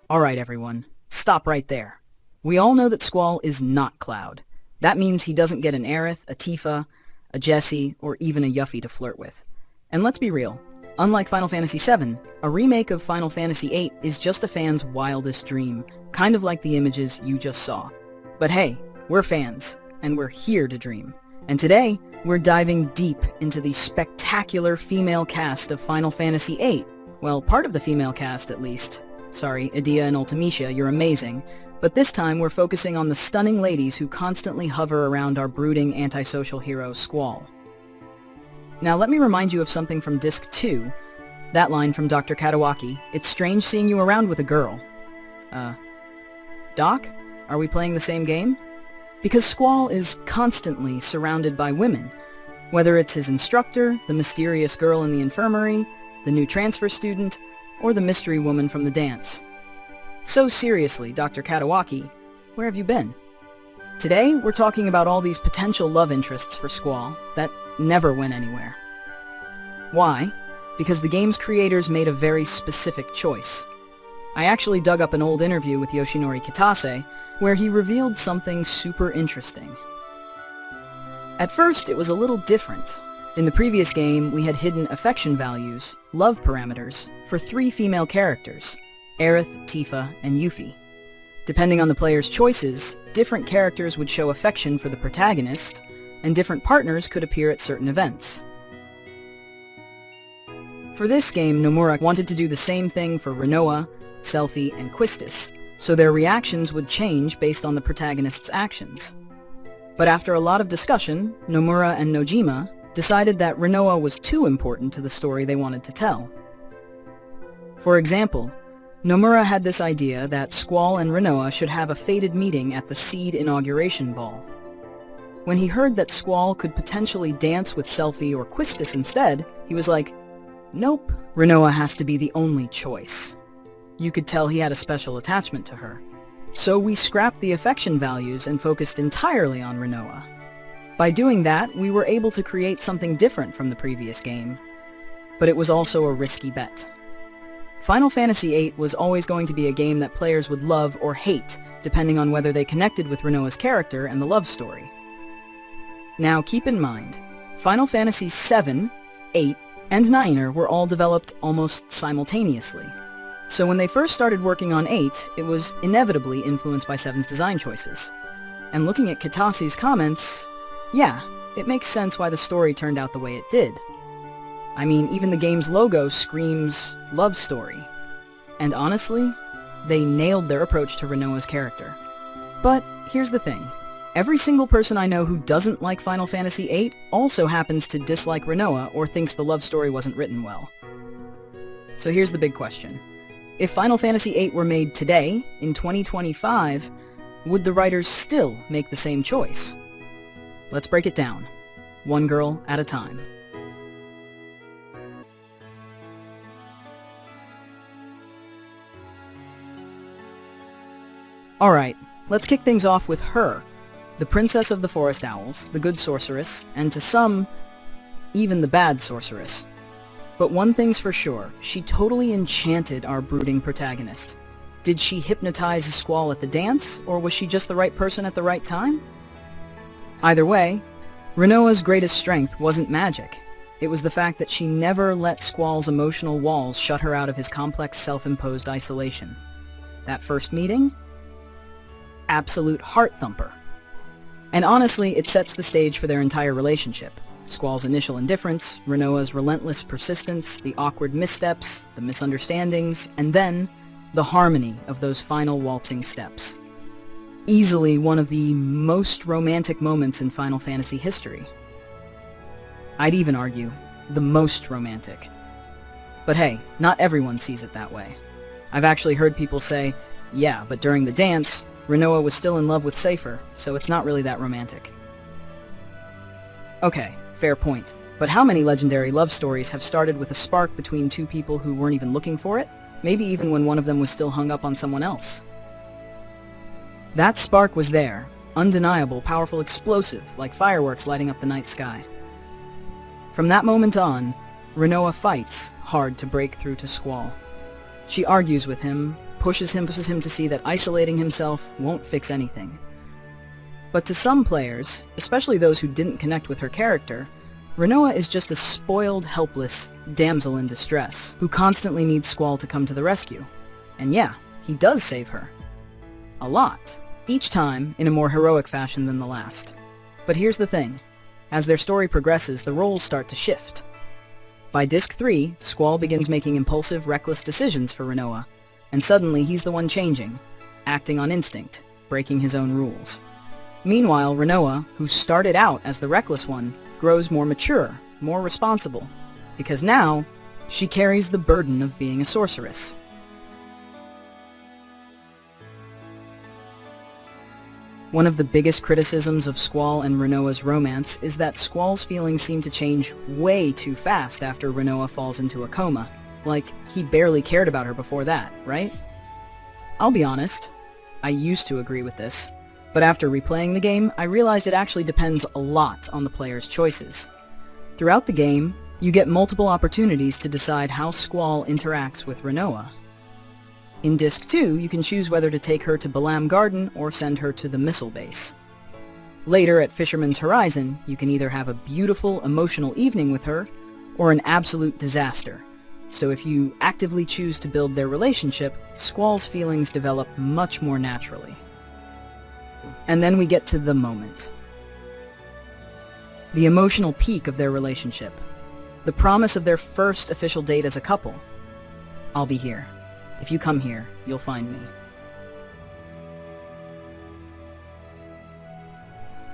Alright everyone, stop right there. We all know that Squall is not Cloud. That means he doesn't get an Aerith, a Tifa, a Jessie, or even a Yuffie to flirt with. And let's be real, unlike Final Fantasy VII, a remake of Final Fantasy VIII is just a fan's wildest dream, kind of like the images you just saw. But hey, we're fans, and we're here to dream. And today, we're diving deep into the spectacular female cast of Final Fantasy VIII. Well, part of the female cast at least. Sorry, Edea and Ultimecia, you're amazing. But this time, we're focusing on the stunning ladies who constantly hover around our brooding antisocial hero, Squall. Now, let me remind you of something from Disc 2. That line from Dr. Katawaki, "It's strange seeing you around with a girl." Doc? Are we playing the same game? Because Squall is constantly surrounded by women. Whether it's his instructor, the mysterious girl in the infirmary, the new transfer student, or the mystery woman from the dance. So seriously, Dr. Katawaki, where have you been? Today, we're talking about all these potential love interests for Squall that never went anywhere. Why? Because the game's creators made a very specific choice. I actually dug up an old interview with Yoshinori Kitase, where he revealed something super interesting. At first, it was a little different. In the previous game, we had hidden affection values, love parameters, for 3 female characters, Aerith, Tifa, and Yuffie. Depending on the player's choices, different characters would show affection for the protagonist, and different partners could appear at certain events. For this game, Nomura wanted to do the same thing for Rinoa, Selphie, and Quistis, so their reactions would change based on the protagonist's actions. But after a lot of discussion, Nomura and Nojima decided that Rinoa was too important to the story they wanted to tell. For example, Nomura had this idea that Squall and Rinoa should have a fated meeting at the Seed inauguration ball. When he heard that Squall could potentially dance with Selphie or Quistis instead, he was like, nope, Rinoa has to be the only choice. You could tell he had a special attachment to her. So we scrapped the affection values and focused entirely on Rinoa. By doing that, we were able to create something different from the previous game. But it was also a risky bet. Final Fantasy VIII was always going to be a game that players would love or hate, depending on whether they connected with Rinoa's character and the love story. Now keep in mind, Final Fantasy VII, VIII, and IX were all developed almost simultaneously. So when they first started working on VIII, it was inevitably influenced by VII's design choices. And looking at Kitase's comments, yeah, it makes sense why the story turned out the way it did. I mean, even the game's logo screams love story. And honestly, they nailed their approach to Rinoa's character. But here's the thing. Every single person I know who doesn't like Final Fantasy VIII also happens to dislike Rinoa or thinks the love story wasn't written well. So here's the big question. If Final Fantasy VIII were made today, in 2025, would the writers still make the same choice? Let's break it down, one girl at a time. Alright, let's kick things off with her, the princess of the Forest Owls, the good sorceress, and to some, even the bad sorceress. But one thing's for sure, she totally enchanted our brooding protagonist. Did she hypnotize Squall at the dance, or was she just the right person at the right time? Either way, Rinoa's greatest strength wasn't magic. It was the fact that she never let Squall's emotional walls shut her out of his complex self-imposed isolation. That first meeting? Absolute heart-thumper. And honestly, it sets the stage for their entire relationship. Squall's initial indifference, Rinoa's relentless persistence, the awkward missteps, the misunderstandings, and then the harmony of those final waltzing steps. Easily one of the most romantic moments in Final Fantasy history. I'd even argue, the most romantic. But hey, not everyone sees it that way. I've actually heard people say, yeah, but during the dance, Rinoa was still in love with Seifer, so it's not really that romantic. Okay, fair point. But how many legendary love stories have started with a spark between two people who weren't even looking for it? Maybe even when one of them was still hung up on someone else. That spark was there, undeniable, powerful, explosive, like fireworks lighting up the night sky. From that moment on, Rinoa fights hard to break through to Squall. She argues with him, pushes him to see that isolating himself won't fix anything. But to some players, especially those who didn't connect with her character, Rinoa is just a spoiled, helpless damsel in distress who constantly needs Squall to come to the rescue. And yeah, he does save her. A lot. Each time in a more heroic fashion than the last. But here's the thing. As their story progresses, the roles start to shift. By Disc 3, Squall begins making impulsive, reckless decisions for Rinoa, and suddenly he's the one changing, acting on instinct, breaking his own rules. Meanwhile, Rinoa, who started out as the reckless one, grows more mature, more responsible, because now, she carries the burden of being a sorceress. One of the biggest criticisms of Squall and Rinoa's romance is that Squall's feelings seem to change way too fast after Rinoa falls into a coma. Like, he barely cared about her before that, right? I'll be honest, I used to agree with this, but after replaying the game, I realized it actually depends a lot on the player's choices. Throughout the game, you get multiple opportunities to decide how Squall interacts with Rinoa. In Disc 2, you can choose whether to take her to Balamb Garden or send her to the missile base. Later, at Fisherman's Horizon, you can either have a beautiful, emotional evening with her, or an absolute disaster. So if you actively choose to build their relationship, Squall's feelings develop much more naturally. And then we get to the moment. The emotional peak of their relationship. The promise of their first official date as a couple. I'll be here. If you come here, you'll find me.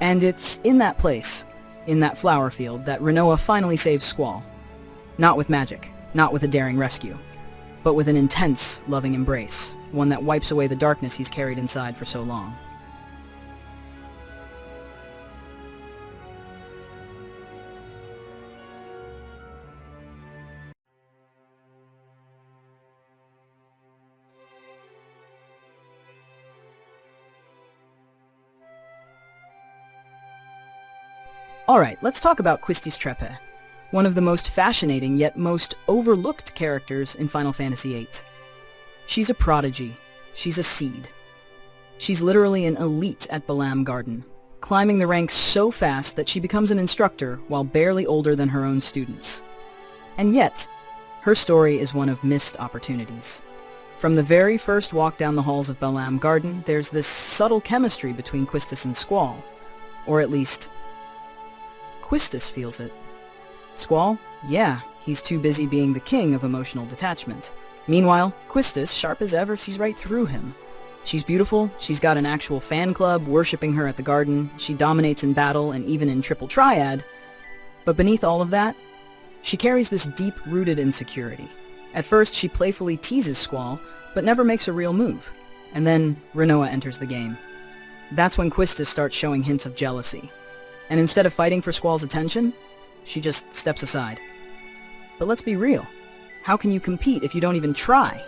And it's in that place, in that flower field, that Rinoa finally saves Squall. Not with magic, not with a daring rescue, but with an intense, loving embrace, one that wipes away the darkness he's carried inside for so long. Alright, let's talk about Quistis Trepe, one of the most fascinating yet most overlooked characters in Final Fantasy VIII. She's a prodigy. She's a seed. She's literally an elite at Balamb Garden, climbing the ranks so fast that she becomes an instructor while barely older than her own students. And yet, her story is one of missed opportunities. From the very first walk down the halls of Balamb Garden, there's this subtle chemistry between Quistis and Squall, or at least Quistis feels it. Squall? Yeah, he's too busy being the king of emotional detachment. Meanwhile, Quistis, sharp as ever, sees right through him. She's beautiful, she's got an actual fan club worshipping her at the garden, she dominates in battle and even in triple triad, but beneath all of that, she carries this deep-rooted insecurity. At first, she playfully teases Squall, but never makes a real move. And then, Rinoa enters the game. That's when Quistis starts showing hints of jealousy. And instead of fighting for Squall's attention, she just steps aside. But let's be real. How can you compete if you don't even try?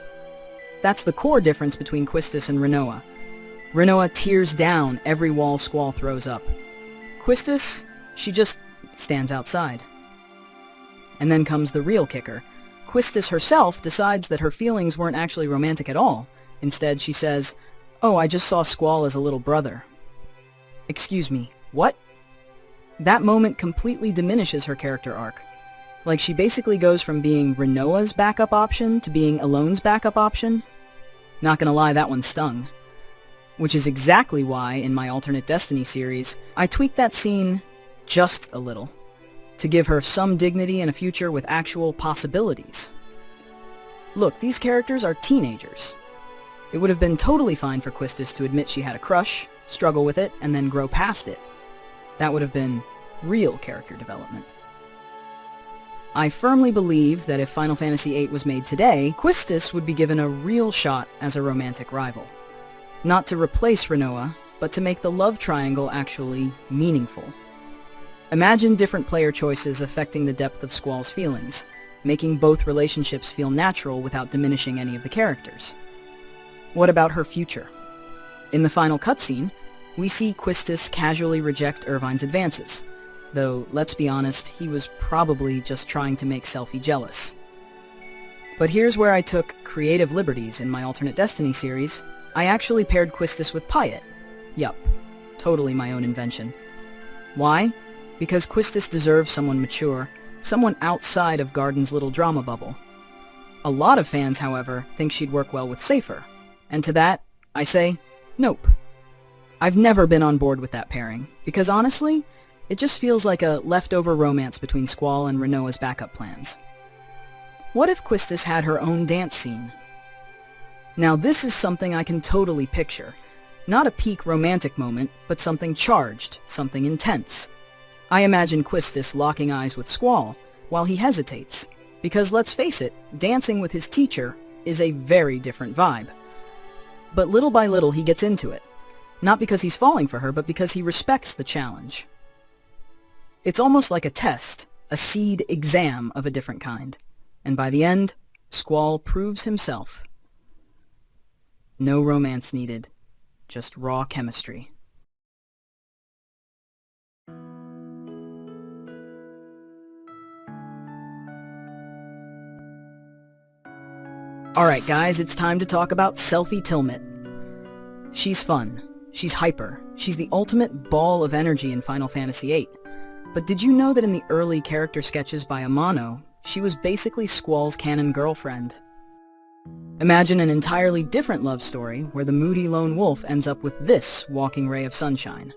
That's the core difference between Quistis and Rinoa. Rinoa tears down every wall Squall throws up. Quistis, she just stands outside. And then comes the real kicker. Quistis herself decides that her feelings weren't actually romantic at all. Instead, she says, "Oh, I just saw Squall as a little brother." Excuse me, what? That moment completely diminishes her character arc. Like, she basically goes from being Rinoa's backup option to being Ellone's backup option. Not gonna lie, that one stung. Which is exactly why, in my Alternate Destiny series, I tweaked that scene just a little, to give her some dignity and a future with actual possibilities. Look, these characters are teenagers. It would have been totally fine for Quistis to admit she had a crush, struggle with it, and then grow past it. That would have been real character development. I firmly believe that if Final Fantasy VIII was made today, Quistis would be given a real shot as a romantic rival. Not to replace Rinoa, but to make the love triangle actually meaningful. Imagine different player choices affecting the depth of Squall's feelings, making both relationships feel natural without diminishing any of the characters. What about her future? In the final cutscene, we see Quistis casually reject Irvine's advances, though, let's be honest, he was probably just trying to make Selphie jealous. But here's where I took creative liberties in my Alternate Destiny series. I actually paired Quistis with Piet. Yup, totally my own invention. Why? Because Quistis deserves someone mature, someone outside of Garden's little drama bubble. A lot of fans, however, think she'd work well with Seifer, and to that, I say, nope. I've never been on board with that pairing, because honestly, it just feels like a leftover romance between Squall and Rinoa's backup plans. What if Quistis had her own dance scene? Now this is something I can totally picture. Not a peak romantic moment, but something charged, something intense. I imagine Quistis locking eyes with Squall, while he hesitates. Because let's face it, dancing with his teacher is a very different vibe. But little by little he gets into it. Not because he's falling for her, but because he respects the challenge. It's almost like a test, a seed exam of a different kind. And by the end, Squall proves himself. No romance needed, just raw chemistry. Alright guys, it's time to talk about Selphie Tilmitt. She's fun, she's hyper, she's the ultimate ball of energy in Final Fantasy VIII. But did you know that in the early character sketches by Amano, she was basically Squall's canon girlfriend? Imagine an entirely different love story where the moody lone wolf ends up with this walking ray of sunshine.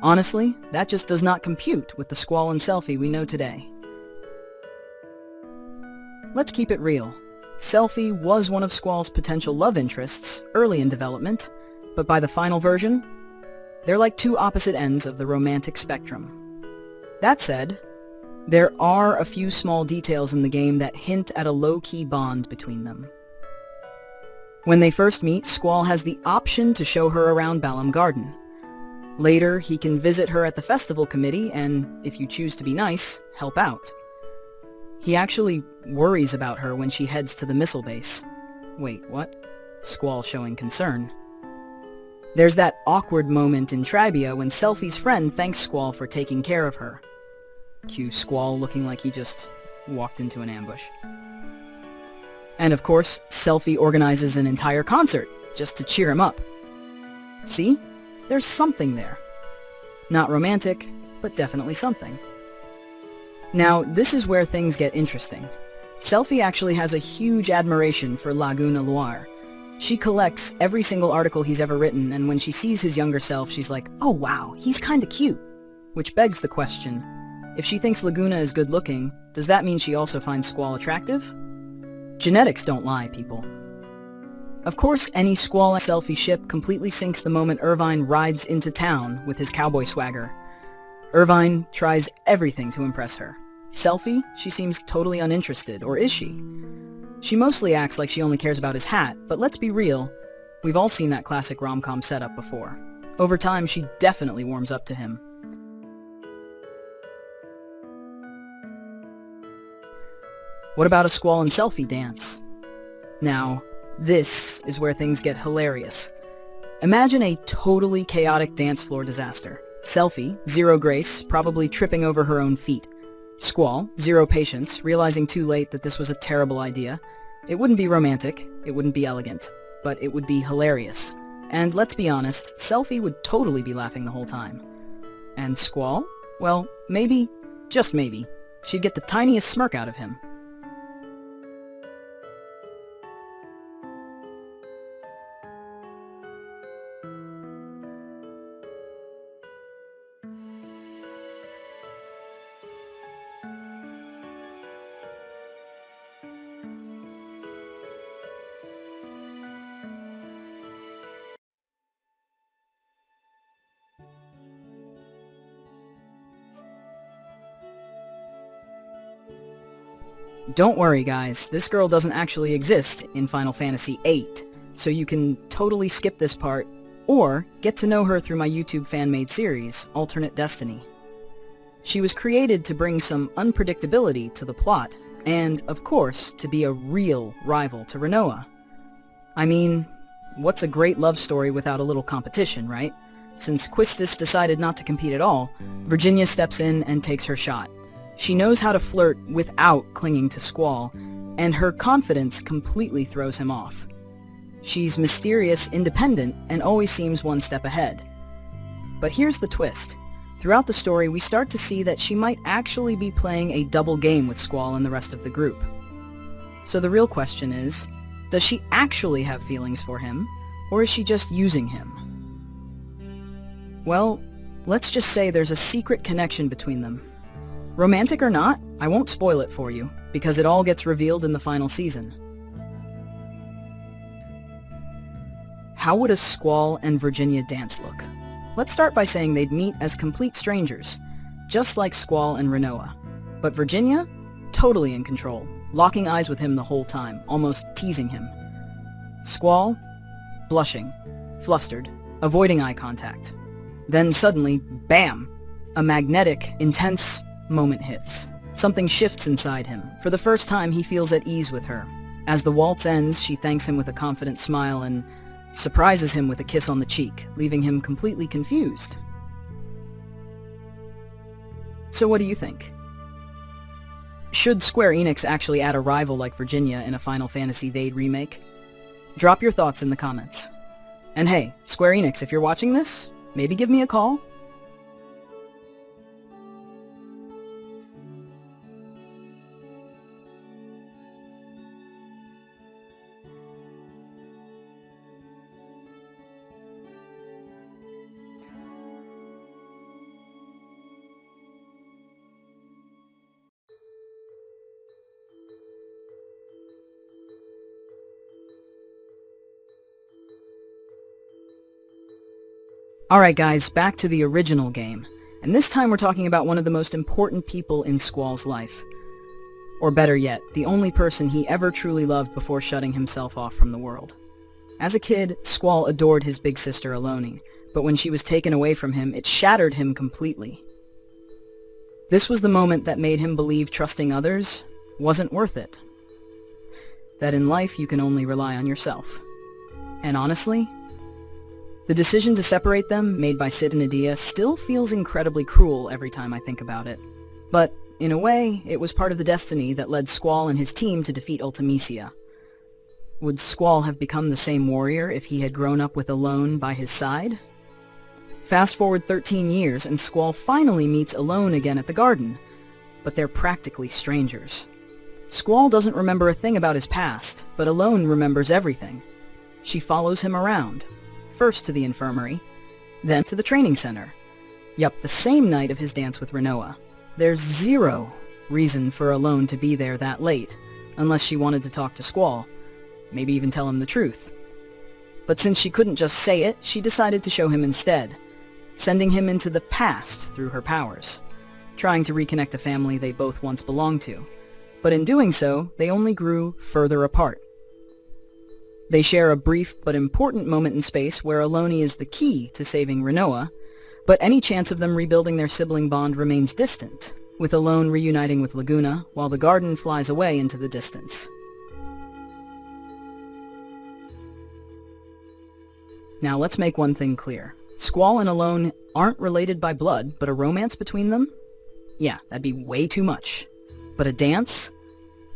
Honestly, that just does not compute with the Squall and Selphie we know today. Let's keep it real. Selphie was one of Squall's potential love interests early in development, but by the final version, they're like two opposite ends of the romantic spectrum. That said, there are a few small details in the game that hint at a low-key bond between them. When they first meet, Squall has the option to show her around Balamb Garden. Later, he can visit her at the festival committee and, if you choose to be nice, help out. He actually worries about her when she heads to the missile base. Wait, what? Squall showing concern. There's that awkward moment in Trabia when Selphie's friend thanks Squall for taking care of her. Cue Squall looking like he just walked into an ambush. And of course, Selphie organizes an entire concert just to cheer him up. See? There's something there. Not romantic, but definitely something. Now, this is where things get interesting. Selphie actually has a huge admiration for Laguna Loire. She collects every single article he's ever written, and when she sees his younger self, she's like, oh wow, he's kinda cute. Which begs the question, if she thinks Laguna is good looking, does that mean she also finds Squall attractive? Genetics don't lie, people. Of course, any Squall and Selphie ship completely sinks the moment Irvine rides into town with his cowboy swagger. Irvine tries everything to impress her. Selphie, she seems totally uninterested, or is she? She mostly acts like she only cares about his hat, but let's be real, we've all seen that classic rom-com setup before. Over time, she definitely warms up to him. What about a Squall and Selphie dance? Now, this is where things get hilarious. Imagine a totally chaotic dance floor disaster. Selphie, zero grace, probably tripping over her own feet. Squall, zero patience, realizing too late that this was a terrible idea. It wouldn't be romantic, it wouldn't be elegant, but it would be hilarious. And let's be honest, Selphie would totally be laughing the whole time. And Squall? Well, maybe, just maybe, she'd get the tiniest smirk out of him. Don't worry guys, this girl doesn't actually exist in Final Fantasy VIII, so you can totally skip this part, or get to know her through my YouTube fan-made series, Alternate Destiny. She was created to bring some unpredictability to the plot, and, of course, to be a real rival to Rinoa. I mean, what's a great love story without a little competition, right? Since Quistis decided not to compete at all, Virginia steps in and takes her shot. She knows how to flirt without clinging to Squall, and her confidence completely throws him off. She's mysterious, independent, and always seems one step ahead. But here's the twist. Throughout the story, we start to see that she might actually be playing a double game with Squall and the rest of the group. So the real question is, does she actually have feelings for him, or is she just using him? Well, let's just say there's a secret connection between them. Romantic or not, I won't spoil it for you, because it all gets revealed in the final season. How would a Squall and Virginia dance look? Let's start by saying they'd meet as complete strangers, just like Squall and Rinoa. But Virginia? Totally in control, locking eyes with him the whole time, almost teasing him. Squall? Blushing, flustered, avoiding eye contact. Then suddenly, bam! A magnetic, intense moment hits. Something shifts inside him. For the first time, he feels at ease with her. As the waltz ends, she thanks him with a confident smile and surprises him with a kiss on the cheek, leaving him completely confused. So what do you think? Should Square Enix actually add a rival like Virginia in a Final Fantasy VIII remake? Drop your thoughts in the comments. And hey, Square Enix, if you're watching this, maybe give me a call. Alright guys, back to the original game, and this time we're talking about one of the most important people in Squall's life. Or better yet, the only person he ever truly loved before shutting himself off from the world. As a kid, Squall adored his big sister Ellone, but when she was taken away from him, it shattered him completely. This was the moment that made him believe trusting others wasn't worth it. That in life you can only rely on yourself. And honestly, the decision to separate them, made by Cid and Edea, still feels incredibly cruel every time I think about it. But, in a way, it was part of the destiny that led Squall and his team to defeat Ultimecia. Would Squall have become the same warrior if he had grown up with Ellone by his side? Fast forward 13 years, and Squall finally meets Ellone again at the garden, but they're practically strangers. Squall doesn't remember a thing about his past, but Ellone remembers everything. She follows him around. First to the infirmary, then to the training center. Yup, the same night of his dance with Rinoa. There's zero reason for Ellone to be there that late, unless she wanted to talk to Squall, maybe even tell him the truth. But since she couldn't just say it, she decided to show him instead, sending him into the past through her powers, trying to reconnect a family they both once belonged to. But in doing so, they only grew further apart. They share a brief but important moment in space where Ellone is the key to saving Rinoa, but any chance of them rebuilding their sibling bond remains distant, with Ellone reuniting with Laguna while the garden flies away into the distance. Now let's make one thing clear. Squall and Ellone aren't related by blood, but a romance between them? Yeah, that'd be way too much. But a dance?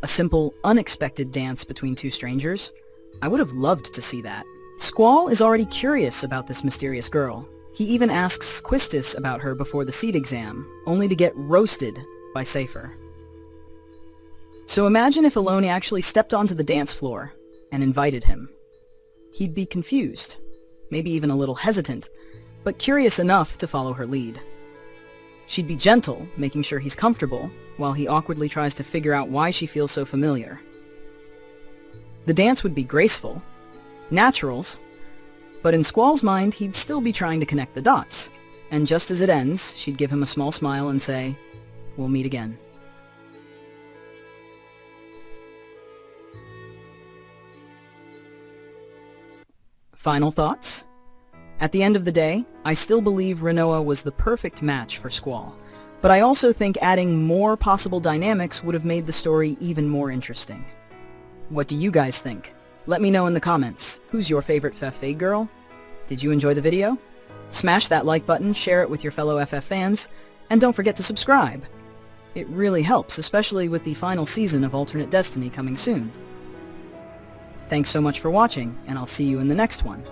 A simple, unexpected dance between two strangers? I would have loved to see that. Squall is already curious about this mysterious girl. He even asks Quistis about her before the seed exam, only to get roasted by Seifer. So imagine if Ellone actually stepped onto the dance floor and invited him. He'd be confused, maybe even a little hesitant, but curious enough to follow her lead. She'd be gentle, making sure he's comfortable, while he awkwardly tries to figure out why she feels so familiar. The dance would be graceful, naturals, but in Squall's mind, he'd still be trying to connect the dots, and just as it ends, she'd give him a small smile and say, "We'll meet again." Final thoughts? At the end of the day, I still believe Rinoa was the perfect match for Squall, but I also think adding more possible dynamics would have made the story even more interesting. What do you guys think? Let me know in the comments. Who's your favorite FFVIII girl? Did you enjoy the video? Smash that like button, share it with your fellow FF fans, and don't forget to subscribe. It really helps, especially with the final season of Alternate Destiny coming soon. Thanks so much for watching, and I'll see you in the next one.